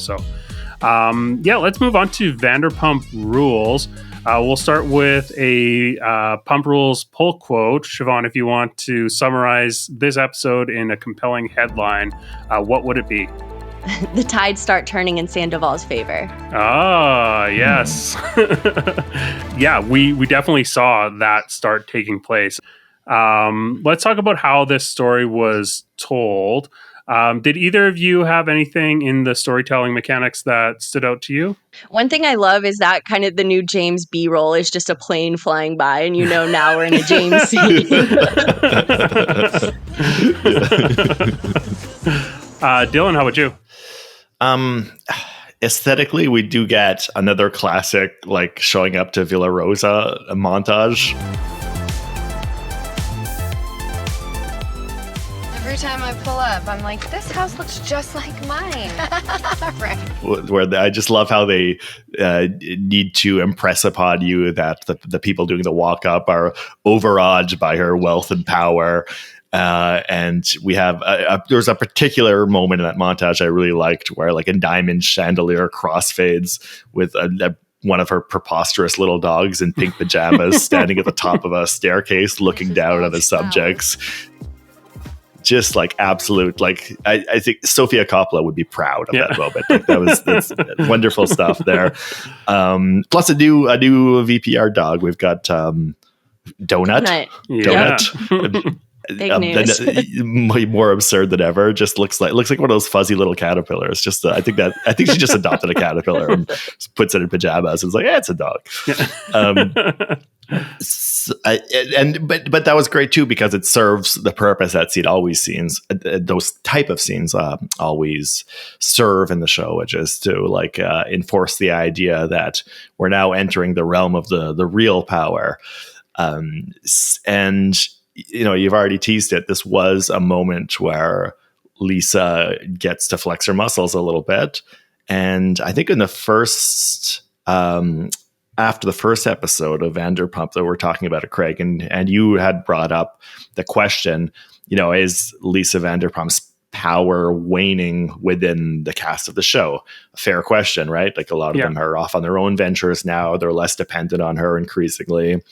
So let's move on to Vanderpump Rules. We'll start with a Pump Rules pull quote. Siobhan, if you want to summarize this episode in a compelling headline, what would it be? The tides start turning in Sandoval's favor. Ah, yes. Yeah, we definitely saw that start taking place. Let's talk about how this story was told. Did either of you have anything in the storytelling mechanics that stood out to you? One thing I love is that kind of the new James B-roll is just a plane flying by, and now we're in a James scene. Dylan, how about you? Aesthetically, we do get another classic, like showing up to Villa Rosa montage. Every time I pull up, I'm like, this house looks just like mine. Right. Where I just love how they need to impress upon you that the people doing the walk up are overawed by her wealth and power. And we have there's a particular moment in that montage I really liked where like a diamond chandelier crossfades with one of her preposterous little dogs in pink pajamas standing at the top of a staircase looking down at the subjects. Just like absolute, like I think Sofia Coppola would be proud of that moment. Like that's wonderful stuff there. Plus a new VPR dog. We've got Donut. Big news. More absurd than ever. Just looks like one of those fuzzy little caterpillars. Just I think she just adopted a caterpillar and puts it in pajamas and is like, it's a dog. But that was great too because it serves the purpose that those type of scenes always serve in the show, which is to like enforce the idea that we're now entering the realm of the real power, and you've already teased it. This was a moment where Lisa gets to flex her muscles a little bit. And I think in the first, after the first episode of Vanderpump that we're talking about it, Craig, and you had brought up the question, is Lisa Vanderpump's power waning within the cast of the show? A fair question, right? Like a lot of them are off on their own ventures now. They're less dependent on her increasingly.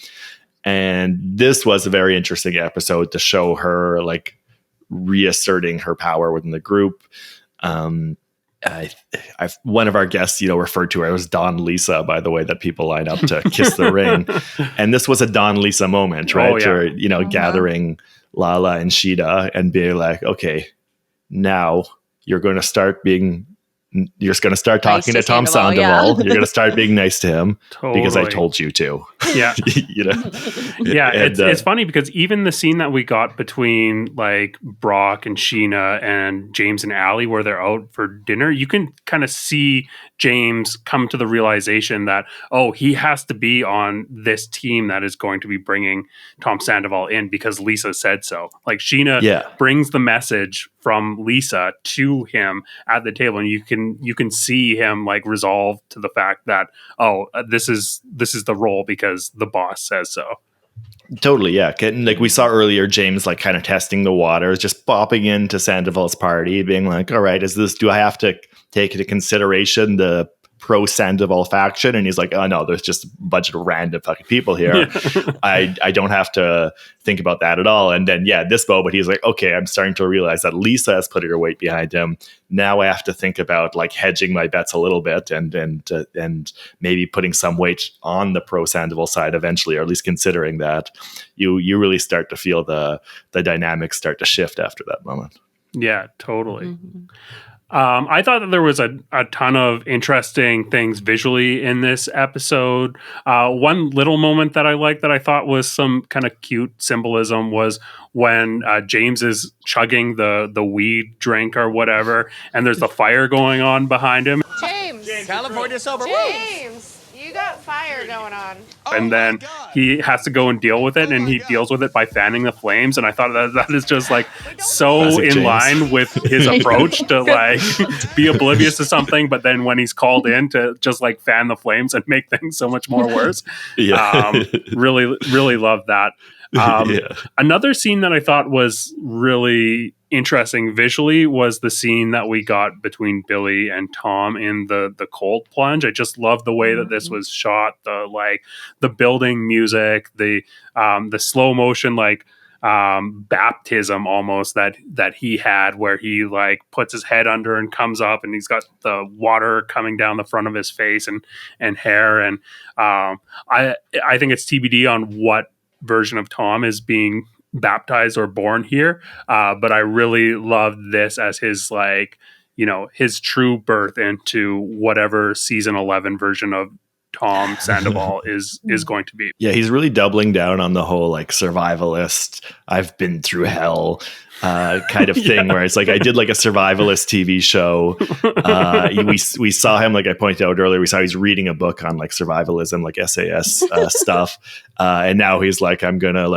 And this was a very interesting episode to show her like reasserting her power within the group. One of our guests, referred to her as Don Lisa, by the way, that people line up to kiss the ring. And this was a Don Lisa moment, right? Where, gathering Lala and Scheana and being like, okay, now you're going to start talking to Tom Sandoval. Yeah. You're going to start being nice to him because I told you to. Yeah. It's funny because even the scene that we got between like Brock and Scheana and James and Allie where they're out for dinner, you can kind of see James come to the realization that, he has to be on this team that is going to be bringing Tom Sandoval in because Lisa said so. Like Scheana brings the message from Lisa to him at the table, and you can see him like resolve to the fact that this is the role because the boss says so. Totally, yeah. Like we saw earlier, James like kind of testing the waters, just bopping into Sandoval's party, being like, "All right, do I have to take into consideration the pro Sandoval faction?" And he's like, "Oh no, there's just a bunch of random fucking people here. I don't have to think about that at all." And then this moment, he's like, "Okay, I'm starting to realize that Lisa has put her weight behind him. Now I have to think about like hedging my bets a little bit and maybe putting some weight on the pro Sandoval side eventually, or at least considering that." You really start to feel the dynamics start to shift after that moment. Yeah, totally. Mm-hmm. I thought that there was a ton of interesting things visually in this episode. One little moment that I liked that I thought was some kind of cute symbolism was when James is chugging the weed drink or whatever, and there's the fire going on behind him. James California sober. James, you got fire going on. And then he has to go and deal with it, and he deals with it by fanning the flames. And I thought that is just like so Classic in James. line with his approach to like be oblivious to something, but then when he's called in to just like fan the flames and make things so much more worse. Really, really love that. Another scene that I thought was really interesting visually was the scene that we got between Billy and Tom in the cold plunge. I just love the way that this was shot, the building music, the slow motion baptism almost that he had, where he like puts his head under and comes up and he's got the water coming down the front of his face and hair. And I think it's TBD on what version of Tom is being baptized or born here. But I really love this as his his true birth into whatever season 11 version of Tom Sandoval is going to be. Yeah, he's really doubling down on the whole like survivalist, I've been through hell kind of thing, where it's like, I did like a survivalist TV show. We saw him, like I pointed out earlier, we saw he's reading a book on like survivalism, like SAS stuff. And now he's like, I'm gonna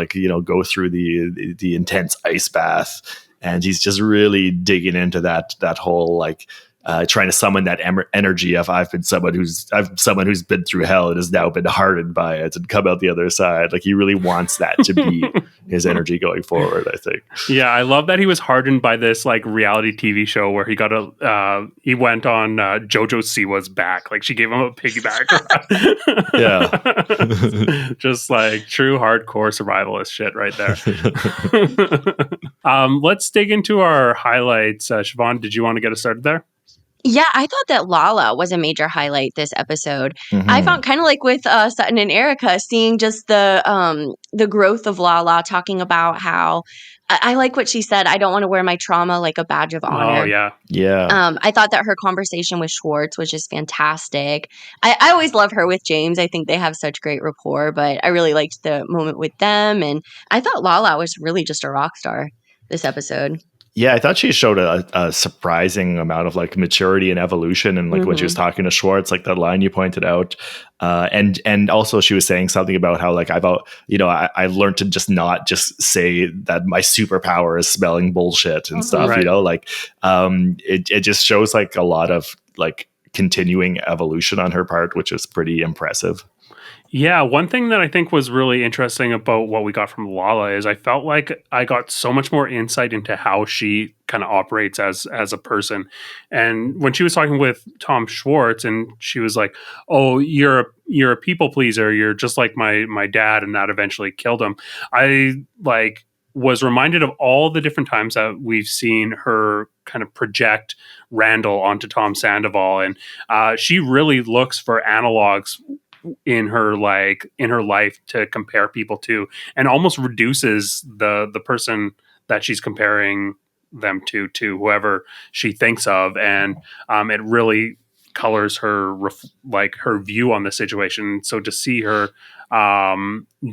go through the intense ice bath. And he's just really digging into that whole like trying to summon that energy of I'm someone who's been through hell and has now been hardened by it and come out the other side. Like he really wants that to be his energy going forward, I think. Yeah, I love that he was hardened by this like reality TV show where he got he went on JoJo Siwa's back. Like she gave him a piggyback. Yeah. Just like true hardcore survivalist shit right there. Let's dig into our highlights. Siobhan, did you want to get us started there? Yeah, I thought that Lala was a major highlight this episode. I found kind of like with Sutton and Erica, seeing just the growth of Lala, talking about how I like what she said. I don't want to wear my trauma like a badge of honor. Oh yeah, yeah. I thought that her conversation with Schwartz was just fantastic. I always love her with James. I think they have such great rapport. But I really liked the moment with them, and I thought Lala was really just a rock star this episode. Yeah, I thought she showed a surprising amount of like maturity and evolution, and like when she was talking to Schwartz, like that line you pointed out, and also she was saying something about how like I've learned to just not just say that my superpower is smelling bullshit and stuff, right. It just shows like a lot of like continuing evolution on her part, which is pretty impressive. Yeah, one thing that I think was really interesting about what we got from Lala is I felt like I got so much more insight into how she kind of operates as a person. And when she was talking with Tom Schwartz and she was like, "Oh, you're a people pleaser. You're just like my dad," and that eventually killed him. I was reminded of all the different times that we've seen her kind of project Randall onto Tom Sandoval, and she really looks for analogs in her life to compare people to, and almost reduces the person that she's comparing them to whoever she thinks of, and it really colors her her view on the situation. So to see her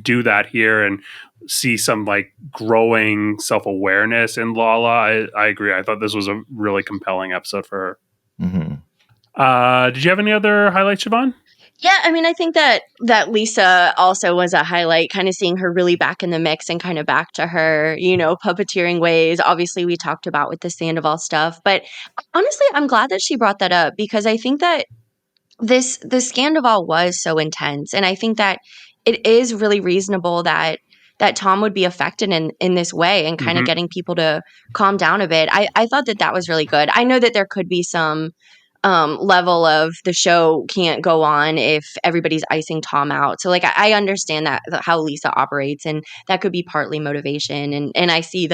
do that here and see some like growing self-awareness in Lala, I agree. I thought this was a really compelling episode for her. Did you have any other highlights, Siobhan? Yeah, I mean, I think that Lisa also was a highlight, kind of seeing her really back in the mix and kind of back to her, puppeteering ways. Obviously, we talked about with the Sandoval stuff, but honestly, I'm glad that she brought that up because I think that the Sandoval was so intense, and I think that it is really reasonable that Tom would be affected in this way and kind of getting people to calm down a bit. I thought that was really good. I know that there could be some level of the show can't go on if everybody's icing Tom out. So like I understand that how Lisa operates, and that could be partly motivation. And I see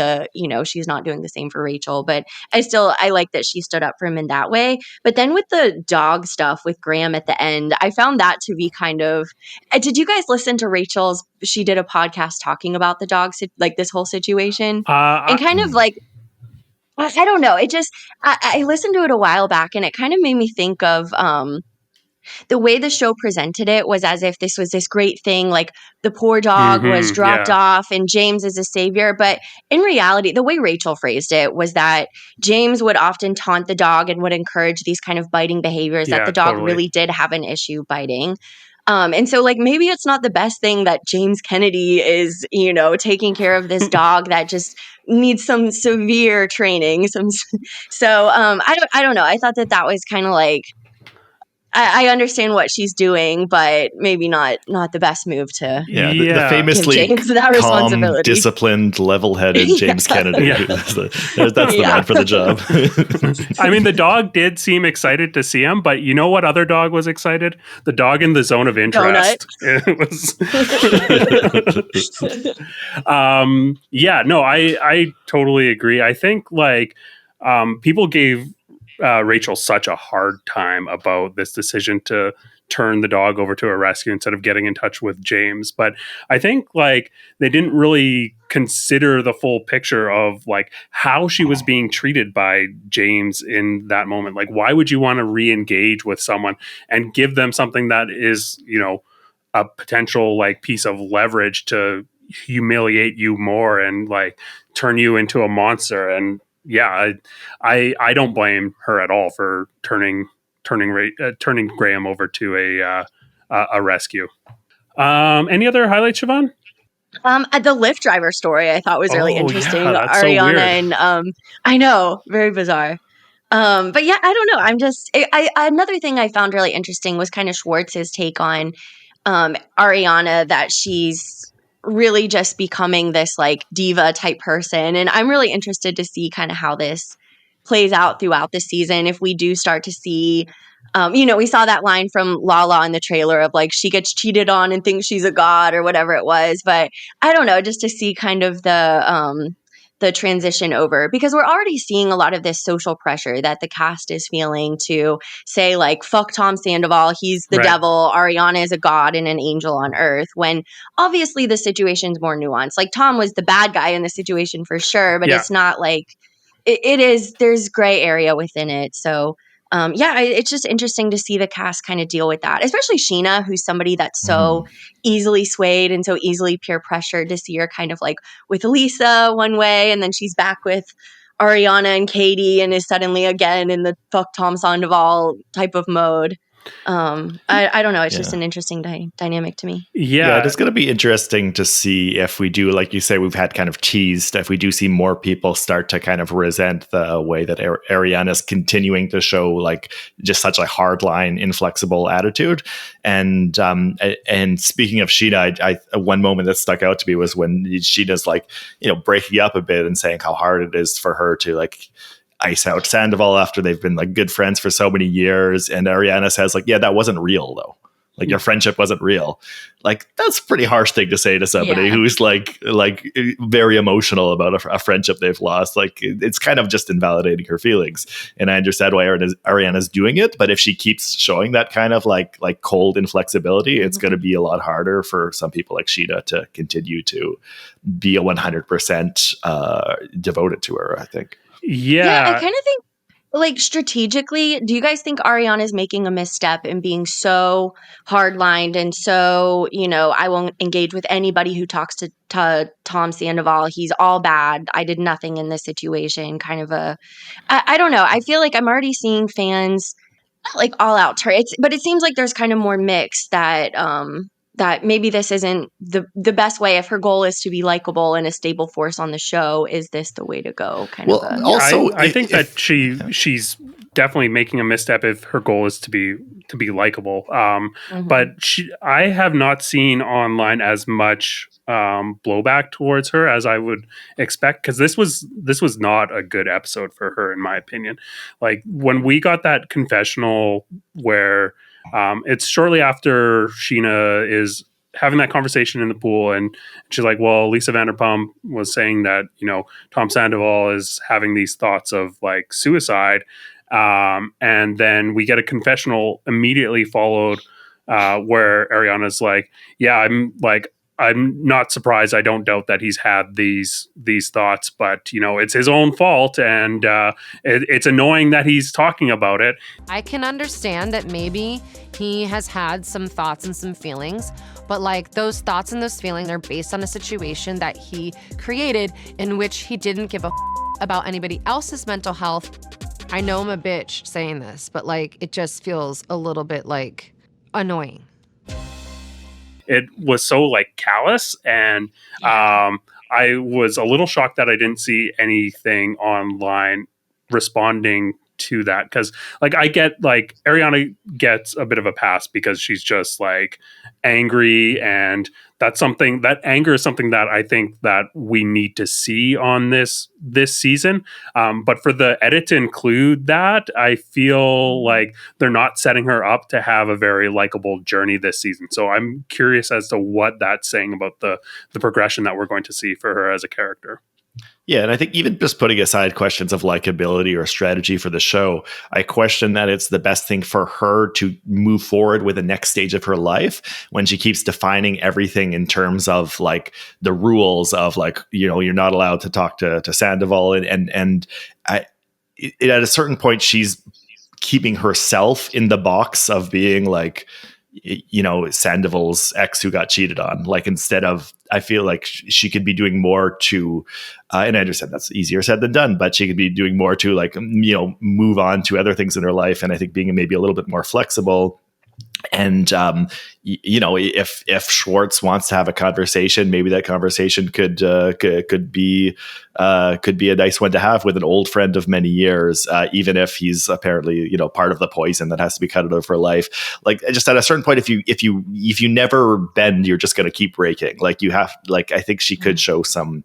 she's not doing the same for Rachel, but I like that she stood up for him in that way. But then with the dog stuff with Graham at the end, I found that to be kind of. Did you guys listen to Rachel's? She did a podcast talking about the dogs, like this whole situation, and kind of like. I don't know. It just, I listened to it a while back and it kind of made me think of the way the show presented it was as if this was this great thing, like the poor dog was dropped off and James is a savior. But in reality, the way Rachel phrased it was that James would often taunt the dog and would encourage these kind of biting behaviors that the dog really did have an issue biting. And so like maybe it's not the best thing that James Kennedy is, taking care of this dog that just needs some severe training. So I don't know. I thought that was kind of like I understand what she's doing, but maybe not the best move to the famously give James that calm, responsibility. disciplined, level-headed James Kennedy. Yeah. That's the man for the job. I mean, the dog did seem excited to see him, but you know what other dog was excited? The dog in the zone of interest. It was. I totally agree. I think like people gave Rachel such a hard time about this decision to turn the dog over to a rescue instead of getting in touch with James. But I think like they didn't really consider the full picture of like how she was being treated by James in that moment. Like, why would you want to re-engage with someone and give them something that is, you know, a potential like piece of leverage to humiliate you more and like turn you into a monster? And yeah, I don't blame her at all for turning Graham over to a rescue. Any other highlights, Siobhan? The Lyft driver story I thought was really interesting. Yeah, that's Ariana so weird. and I know, very bizarre. But yeah, I don't know. I'm just another thing I found really interesting was kind of Schwartz's take on Ariana, that she's really just becoming this like diva type person. And I'm really interested to see kind of how this plays out throughout the season. If we do start to see, we saw that line from Lala in the trailer of like, she gets cheated on and thinks she's a god or whatever it was. But I don't know, just to see kind of the transition over, because we're already seeing a lot of this social pressure that the cast is feeling to say like, fuck Tom Sandoval, he's the devil, Ariana is a god and an angel on earth, when obviously the situation's more nuanced. Like Tom was the bad guy in the situation for sure, but it's not like it is, there's gray area within it. So it's just interesting to see the cast kind of deal with that, especially Scheana, who's somebody that's so easily swayed and so easily peer pressured, to see her kind of like with Lisa one way, and then she's back with Ariana and Katie and is suddenly again in the fuck Tom Sandoval type of mode. I don't know. It's just an interesting dynamic to me. Yeah, it's going to be interesting to see if we do, like you say, we've had kind of teased, if we do see more people start to kind of resent the way that Ariana's continuing to show like just such a hardline, inflexible attitude. And speaking of Scheana, I one moment that stuck out to me was when Scheana's like, breaking up a bit and saying how hard it is for her to like ice out Sandoval after they've been like good friends for so many years. And Ariana says like, yeah, that wasn't real though. Like your friendship wasn't real. Like that's a pretty harsh thing to say to somebody who's like very emotional about a friendship they've lost. Like it's kind of just invalidating her feelings. And I understand why Ariana's doing it, but if she keeps showing that kind of like cold inflexibility, it's going to be a lot harder for some people like Scheana to continue to be a 100% devoted to her, I think. Yeah, I kind of think like strategically, do you guys think Ariana is making a misstep in being so hardlined and so, I won't engage with anybody who talks to Tom Sandoval. He's all bad. I did nothing in this situation. Kind of I don't know. I feel like I'm already seeing fans like all out turn. But it seems like there's kind of more mix that that maybe this isn't the best way. If her goal is to be likable and a stable force on the show, is this the way to go? Also, I think that she's definitely making a misstep if her goal is to be likable. But I have not seen online as much blowback towards her as I would expect, because this was not a good episode for her, in my opinion. Like when we got that confessional where it's shortly after Scheana is having that conversation in the pool, and she's like, well, Lisa Vanderpump was saying that, Tom Sandoval is having these thoughts of like suicide. And then we get a confessional immediately followed where Ariana's like, yeah, I'm not surprised. I don't doubt that he's had these thoughts, but it's his own fault, and it's annoying that he's talking about it. I can understand that maybe he has had some thoughts and some feelings, but like those thoughts and those feelings are based on a situation that he created in which he didn't give a about anybody else's mental health. I know I'm a bitch saying this, but like it just feels a little bit like annoying. It was so like callous, and I was a little shocked that I didn't see anything online responding to that, because like I get like Ariana gets a bit of a pass because she's just like angry, and that anger is something that I think that we need to see on this season. But for the edit to include that, I feel like they're not setting her up to have a very likable journey this season. So I'm curious as to what that's saying about the progression that we're going to see for her as a character. Yeah, and I think even just putting aside questions of likability or strategy for the show, I question that it's the best thing for her to move forward with the next stage of her life when she keeps defining everything in terms of like the rules of like, you know, you're not allowed to talk to Sandoval, and at a certain point she's keeping herself in the box of being like, you know, Sandoval's ex who got cheated on. Like, instead of, I feel like she could be doing more to, and I understand that's easier said than done, but she could be doing more to like, you know, move on to other things in her life. And I think being maybe a little bit more flexible. And, you know, if Schwartz wants to have a conversation, maybe that conversation could be a nice one to have with an old friend of many years, even if he's apparently, you know, part of the poison that has to be cut out of her life. Like, just at a certain point, if you never bend, you're just going to keep breaking. Like, you have, like, I think she could show some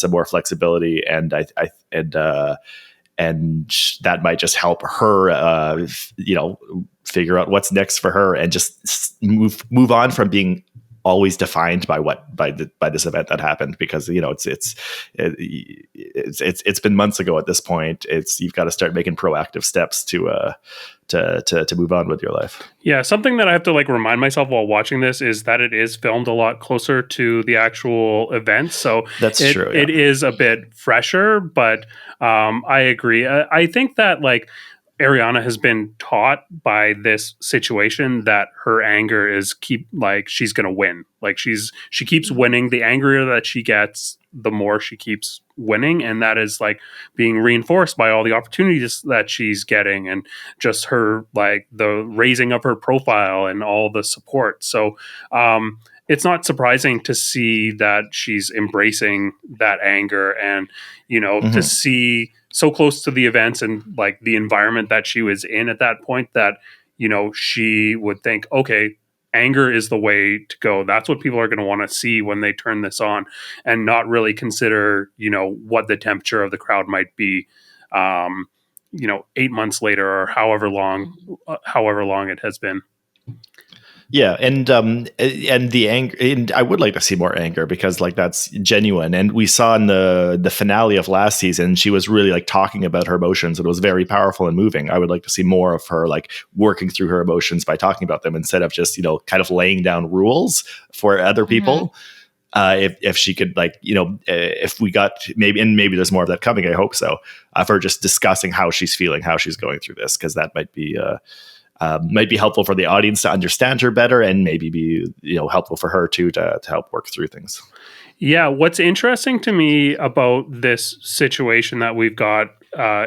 more flexibility, and and that might just help her, you know, figure out what's next for her, and just move on from being always defined by this event that happened, because, you know, it's been months ago at this point. You've got to start making proactive steps to move on with your life. Yeah, something that I have to like remind myself while watching this is that it is filmed a lot closer to the actual event, so that's true. Yeah. It is a bit fresher, but I agree. I think that like Ariana has been taught by this situation that her anger is she's going to win. Like, she keeps winning. The angrier that she gets, the more she keeps winning. And that is like being reinforced by all the opportunities that she's getting, and just her, like, the raising of her profile and all the support. So, it's not surprising to see that she's embracing that anger, and, you know, to see so close to the events and like the environment that she was in at that point, that, you know, she would think, okay, anger is the way to go. That's what people are going to want to see when they turn this on, and not really consider, you know, what the temperature of the crowd might be, you know, 8 months later, or however long it has been. Yeah, and the anger, and I would like to see more anger, because like that's genuine. And we saw in the finale of last season, she was really like talking about her emotions, and it was very powerful and moving. I would like to see more of her like working through her emotions by talking about them, instead of just, you know, kind of laying down rules for other people. If she could, like, you know, if we got maybe there's more of that coming, I hope so, of her just discussing how she's feeling, how she's going through this, because that might be helpful for the audience to understand her better, and maybe be, you know, helpful for her too to help work through things. Yeah, what's interesting to me about this situation that we've got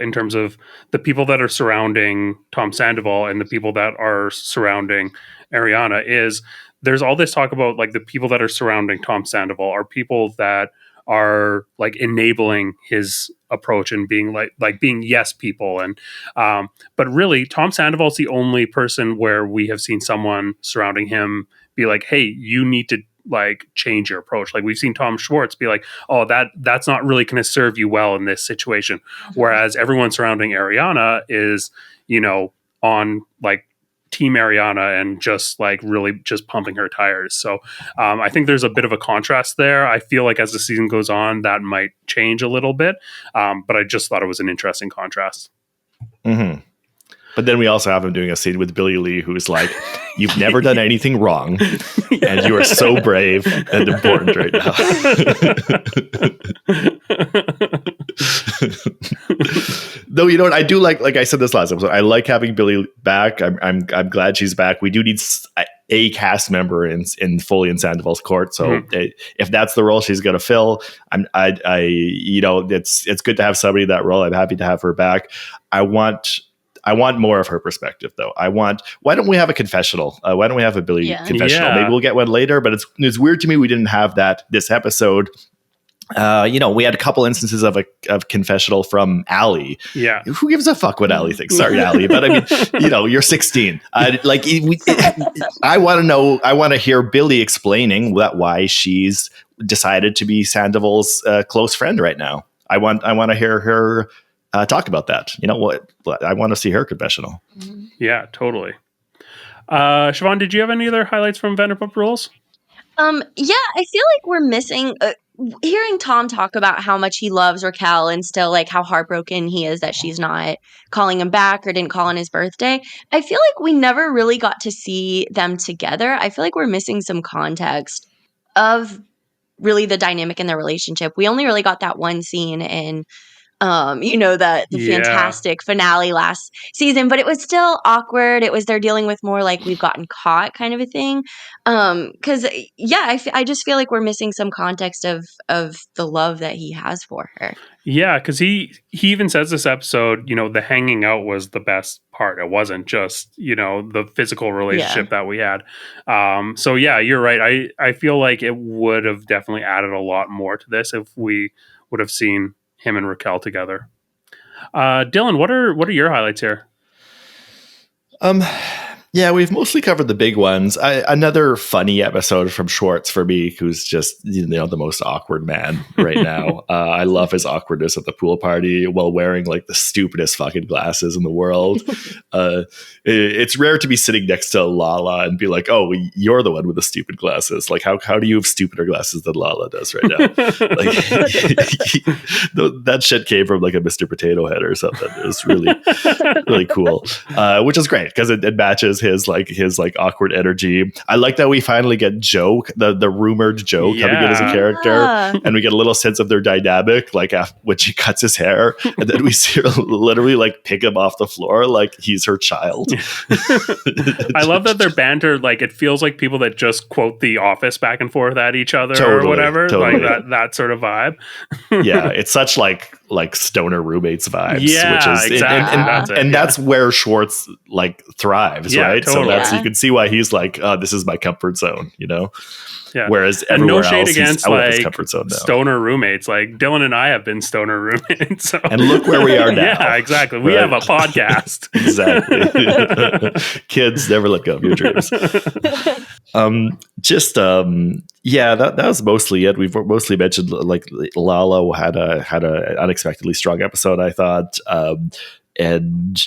in terms of the people that are surrounding Tom Sandoval and the people that are surrounding Ariana is there's all this talk about like the people that are surrounding Tom Sandoval are people that are like enabling his approach and being like being yes people. And but really Tom Sandoval is the only person where we have seen someone surrounding him be like, hey, you need to like change your approach. Like, we've seen Tom Schwartz be like, oh, that's not really going to serve you well in this situation. Whereas everyone surrounding Ariana is, you know, on like Team Ariana and just like really just pumping her tires. So I think there's a bit of a contrast there. I feel like as the season goes on, that might change a little bit. But I just thought it was an interesting contrast. Mm-hmm. But then we also have him doing a scene with Billy Lee, who's like, you've never done anything wrong, and you are so brave and important right now. Though, you know what, I do like I said this last episode, I like having Billy back. I'm glad she's back. We do need a cast member in fully in Sandoval's court. So if that's the role she's going to fill, I you know, it's good to have somebody in that role. I'm happy to have her back. I want more of her perspective, though. Why don't we have a confessional? Why don't we have a Billy confessional? Yeah. Maybe we'll get one later, but it's weird to me we didn't have that this episode. We had a couple instances of confessional from Allie. Yeah. Who gives a fuck what Allie thinks? Sorry, Allie, but I mean, you're 16. I want to know. I want to hear Billy explaining why she's decided to be Sandoval's close friend right now. I want to hear her talk about that. You know what? I want to see her confessional. Yeah, totally. Siobhan, did you have any other highlights from Vanderpump Rules? Yeah, I feel like we're missing hearing Tom talk about how much he loves Raquel and still like how heartbroken he is that she's not calling him back or didn't call on his birthday. I feel like we never really got to see them together. I feel like we're missing some context of really the dynamic in their relationship. We only really got that one scene in the fantastic finale last season, but it was still awkward. It was they're dealing with more like we've gotten caught kind of a thing. Because I just feel like we're missing some context of the love that he has for her. Yeah, because he even says this episode, the hanging out was the best part. It wasn't just, the physical relationship that we had. So yeah, you're right. I feel like it would have definitely added a lot more to this if we would have seen him and Raquel together. Dylan, what are your highlights here? Yeah, we've mostly covered the big ones. Another funny episode from Schwartz for me, who's just the most awkward man right now. I love his awkwardness at the pool party while wearing like the stupidest fucking glasses in the world. It's rare to be sitting next to Lala and be like, "Oh, you're the one with the stupid glasses." Like, how do you have stupider glasses than Lala does right now? Like, that shit came from like a Mr. Potato Head or something. It was really, really cool, which is great because it matches his awkward energy. I like that we finally get Joe, the rumored Joe, coming in as a character, and we get a little sense of their dynamic, like when she cuts his hair, and then we see her literally like pick him off the floor like he's her child. I love that their banter, like it feels like people that just quote The Office back and forth at each other or whatever, like that sort of vibe. Yeah, it's such like stoner roommates vibes. Yeah, which is exactly. and that's where Schwartz like thrives, right? Totally. So you can see why he's like, this is my comfort zone, Yeah. Whereas and no shade else, against like comfort zone now. Stoner roommates. Like Dylan and I have been stoner roommates. So. And look where we are now. Yeah, exactly. We have a podcast. Exactly. Kids, never let go of your dreams. That was mostly it. We've mostly mentioned like Lala had a unexpectedly strong episode, I thought, and.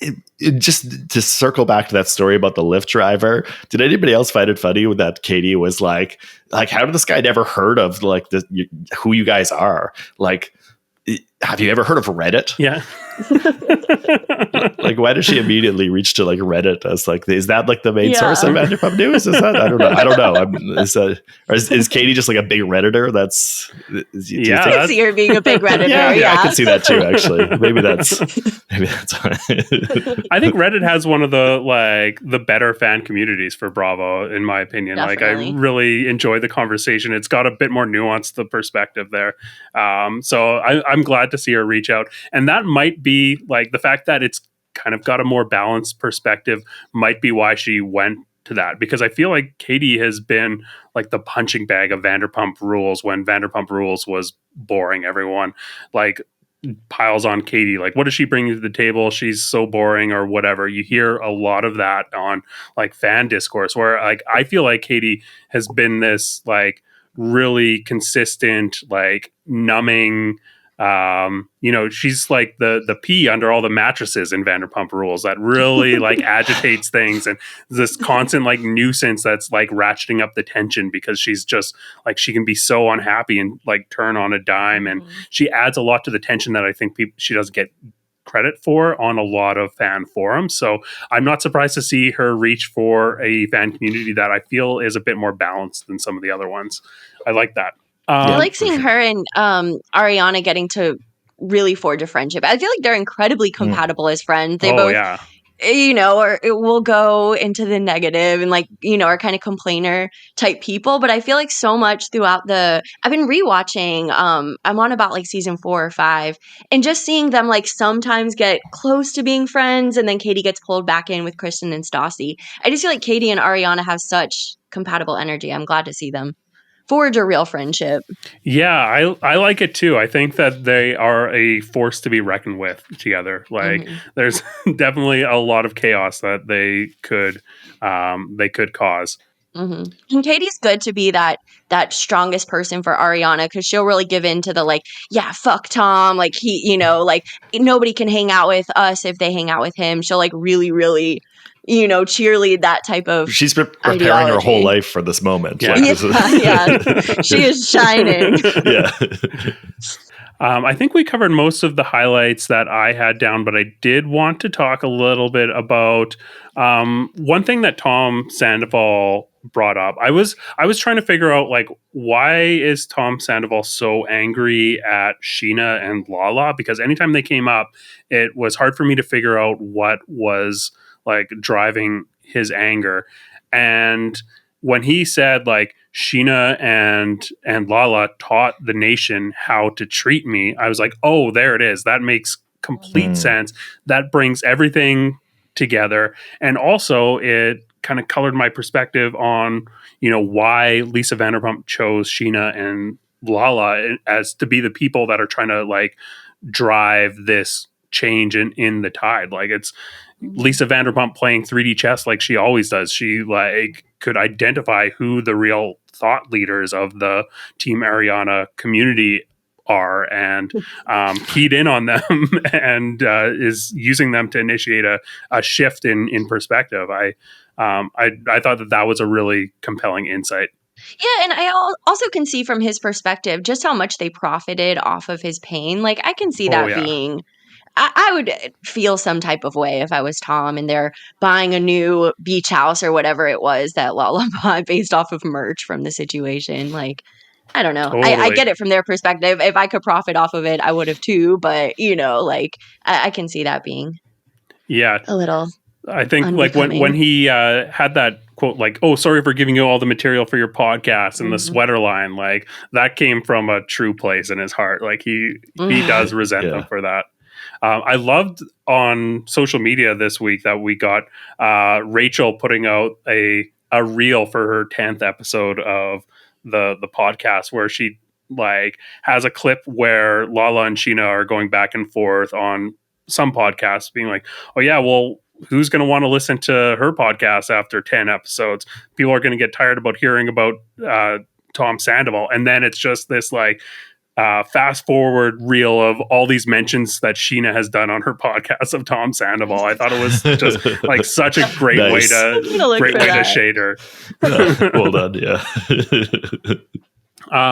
It just to circle back to that story about the Lyft driver, did anybody else find it funny that Katie was like how did this guy never heard of like who you guys are? Like, have you ever heard of Reddit? Yeah. Like, why did she immediately reach to like Reddit as like, is that like the main source of Vanderpump News? Is that? I don't know. Is Katie just like a big Redditor? I can see her being a big Redditor. Yeah, I can see that too. Actually, maybe that's. I think Reddit has one of the better fan communities for Bravo, in my opinion. Definitely. Like, I really enjoy the conversation. It's got a bit more nuance, the perspective there. So I'm glad to see her reach out, and that might be like the fact that it's kind of got a more balanced perspective might be why she went to that, because I feel like Katie has been like the punching bag of Vanderpump Rules when Vanderpump Rules was boring everyone. Like, piles on Katie, like, what does she bring to the table? She's so boring or whatever. You hear a lot of that on like fan discourse where like I feel like Katie has been this like really consistent, like numbing, she's like the pea under all the mattresses in Vanderpump Rules that really like agitates things, and this constant like nuisance that's like ratcheting up the tension because she's just like, she can be so unhappy and like turn on a dime, and she adds a lot to the tension that I think she doesn't get credit for on a lot of fan forums. So I'm not surprised to see her reach for a fan community that I feel is a bit more balanced than some of the other ones. I like that. I like seeing her and Ariana getting to really forge a friendship. I feel like they're incredibly compatible as friends. They both, or it will go into the negative and like, are kind of complainer type people. But I feel like so much throughout I've been rewatching, I'm on about like season 4 or 5, and just seeing them like sometimes get close to being friends, and then Katie gets pulled back in with Kristen and Stassi. I just feel like Katie and Ariana have such compatible energy. I'm glad to see them forge a real friendship. Yeah, I like it too. I think that they are a force to be reckoned with together. Like, there's definitely a lot of chaos that they could cause. And Katie's good to be that strongest person for Ariana, because she'll really give in to the like, yeah, fuck Tom. Like he, like nobody can hang out with us if they hang out with him. She'll like really, really, cheerlead that type of. She's preparing ideology. her whole life for this moment. Yeah. Yeah. She is shining. Yeah. I think we covered most of the highlights that I had down, but I did want to talk a little bit about one thing that Tom Sandoval brought up. I was trying to figure out, like, why is Tom Sandoval so angry at Scheana and Lala? Because anytime they came up, it was hard for me to figure out what was like driving his anger. And when he said like Scheana and Lala taught the nation how to treat me, I was like, oh, there it is. That makes complete sense. That brings everything together. And also it kind of colored my perspective on, why Lisa Vanderpump chose Scheana and Lala as to be the people that are trying to like drive this change in the tide. Like, it's Lisa Vanderpump playing 3D chess like she always does. She like could identify who the real thought leaders of the Team Ariana community are and keyed in on them and is using them to initiate a shift in perspective. I thought that was a really compelling insight. Yeah, and I also can see from his perspective just how much they profited off of his pain. Like, I can see that being. I would feel some type of way if I was Tom and they're buying a new beach house or whatever it was that Lala bought based off of merch from the situation. Like, I don't know. Totally. I get it from their perspective. If I could profit off of it, I would have too. But, like, I can see that being a little I think like when he had that quote, like, oh, sorry for giving you all the material for your podcast and the sweater line, like that came from a true place in his heart. Like he does resent them for that. I loved on social media this week that we got Rachel putting out a reel for her 10th episode of the podcast where she like has a clip where Lala and Scheana are going back and forth on some podcasts being like, oh yeah, well, who's going to want to listen to her podcast after 10 episodes? People are going to get tired about hearing about Tom Sandoval. And then it's just this like fast forward reel of all these mentions that Scheana has done on her podcast of Tom Sandoval. I thought it was just like such a great way to shade her. Well done. Yeah.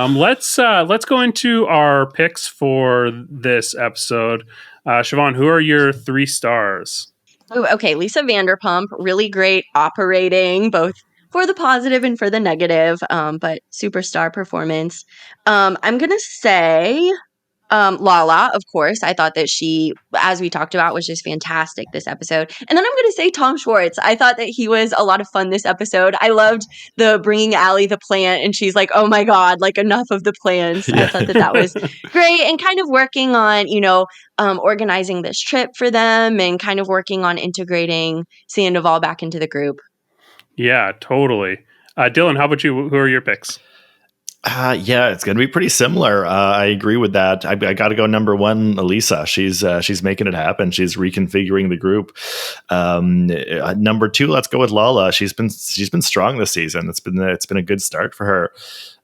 Let's go into our picks for this episode. Siobhan, who are your 3 stars? Oh, okay. Lisa Vanderpump, really great operating, both for the positive and for the negative, but superstar performance. I'm going to say Lala, of course. I thought that she, as we talked about, was just fantastic this episode. And then I'm going to say Tom Schwartz. I thought that he was a lot of fun this episode. I loved the bringing Allie the plant, and she's like, oh my God, like enough of the plants. Yeah. I thought that was great, and kind of working on, organizing this trip for them and kind of working on integrating Sandoval back into the group. Yeah, totally. Dylan, how about you? Who are your picks? Yeah, it's going to be pretty similar. I agree with that. I got to go number 1, Elisa. She's making it happen. She's reconfiguring the group. Number 2, let's go with Lala. She's been strong this season. It's been a good start for her.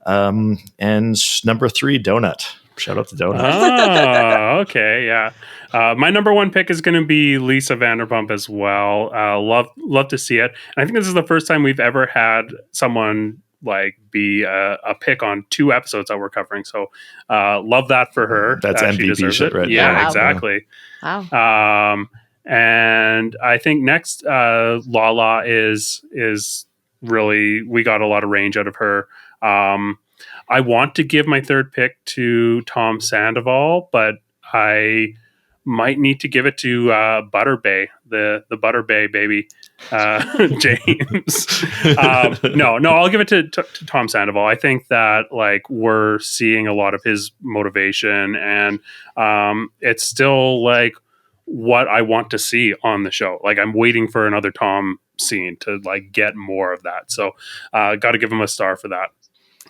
And number 3, Donut. Shout out to Donut. Oh, okay, yeah. My number 1 pick is going to be Lisa Vanderpump as well. Love to see it. And I think this is the first time we've ever had someone like be a pick on 2 episodes that we're covering. So love that for her. That's MVP shit, right? Yeah, wow. exactly. Wow. And I think next Lala is really, we got a lot of range out of her. I want to give my 3rd pick to Tom Sandoval, but I might need to give it to Butter Bay, the Butter Bay baby, James. No, I'll give it to Tom Sandoval. I think that like we're seeing a lot of his motivation, and it's still like what I want to see on the show. Like I'm waiting for another Tom scene to like get more of that. So got to give him a star for that.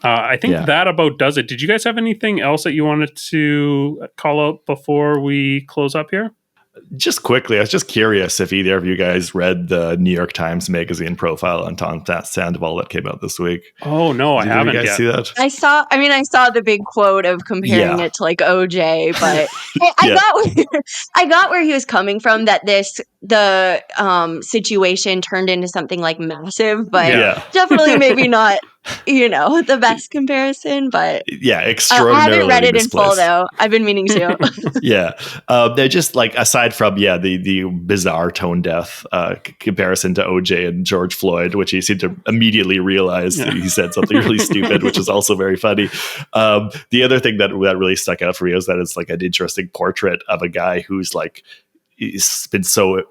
I think that about does it. Did you guys have anything else that you wanted to call out before we close up here? Just quickly, I was just curious if either of you guys read the New York Times Magazine profile on Tom Sandoval that came out this week. Oh no, I haven't yet. See that? I saw the big quote of comparing it to like OJ, but I got where he was coming from. That the situation turned into something like massive, but definitely maybe not. The best comparison, but extraordinarily. I haven't read it in full though. I've been meaning to. They're just like, aside from the bizarre tone deaf comparison to OJ and George Floyd, which he seemed to immediately realize that he said something really stupid, which is also very funny. The other thing that really stuck out for me was that it's like an interesting portrait of a guy who's like, he's been so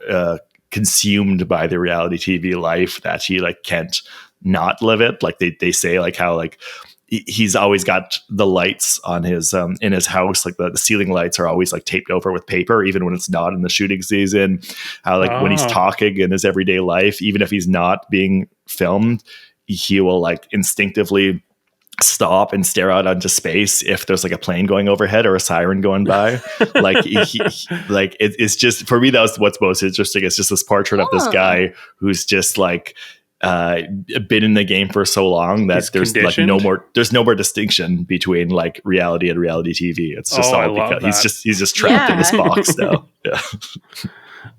consumed by the reality TV life that he like can't not live it. Like they say like how like he's always got the lights on his in his house, like the ceiling lights are always like taped over with paper even when it's not in the shooting season. How like when he's talking in his everyday life, even if he's not being filmed, he will like instinctively stop and stare out into space if there's like a plane going overhead or a siren going by. Like it's just, for me, that was what's most interesting. It's just this portrait of this guy who's just like been in the game for so long that there's like no more distinction between like reality and reality TV. It's just all because he's just trapped in this box now. Yeah.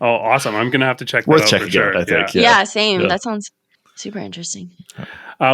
Oh, awesome! I'm gonna have to check. Worth that out checking for sure. out, I think. Yeah, same. Yeah. That sounds super interesting.